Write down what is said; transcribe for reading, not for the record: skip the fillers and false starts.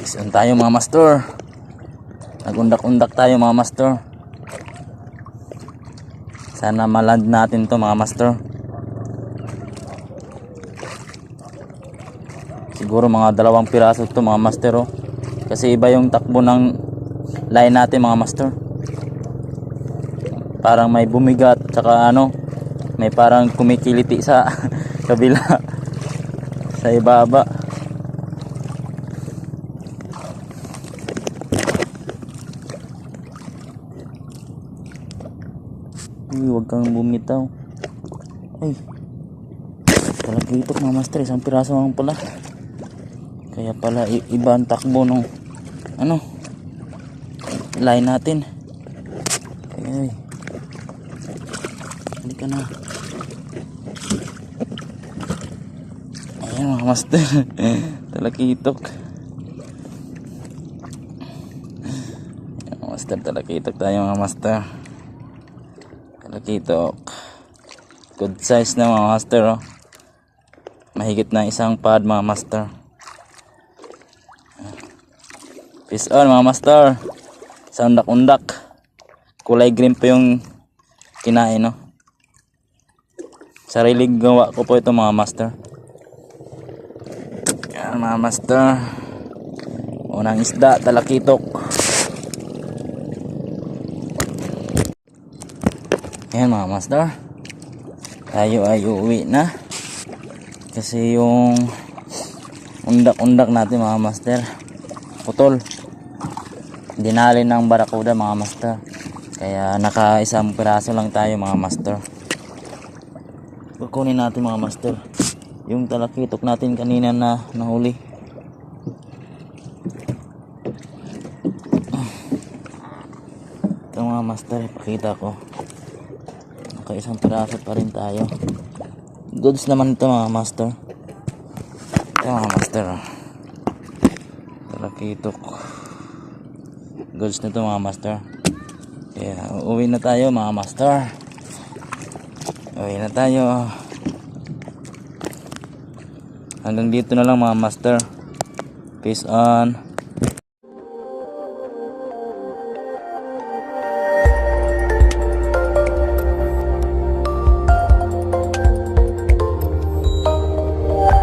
Isan tayo mga master. Nagundak-undak tayo mga master. Sana maland natin to mga master. Siguro mga 2 piraso to mga master oh. Kasi iba yung takbo ng line natin mga master. Parang may bumigat tsaka ano, may parang kumikiliti sa kabila sa ibaba. Uy, huwag kang bumitaw. Ay, talaga ito mga master, 1 piraso lang pala. Kaya pala iba ang takbo nung ano line natin. Ay, hindi ka na. Ayan mga master. Talakitok. Ayan mga master, talakitok tayo mga master. Talakitok. Good size na mga master oh. Mahigit na 1 pad mga master. Fish on mga master. Sa undak-undak. Kulay green pa yung kinain no. Sariling gawa ko po ito mga master. Yan mga master. Unang isda, talakitok. Yan mga master. Tayo ay uuwi na. Kasi yung undak-undak natin mga master putol. Dinali ng barakuda mga master. Kaya naka 1 piraso lang tayo mga master. Kukunin natin mga master yung talakitok natin kanina na nahuli. Ito mga master, ipakita ko. Naka 1 piraso pa rin tayo. Goods naman ito mga master. Ito mga master talakitok. Goods na ito mga master. Kaya uuwi na tayo mga master. Uwi na tayo. Hanggang dito na lang mga master. Peace on.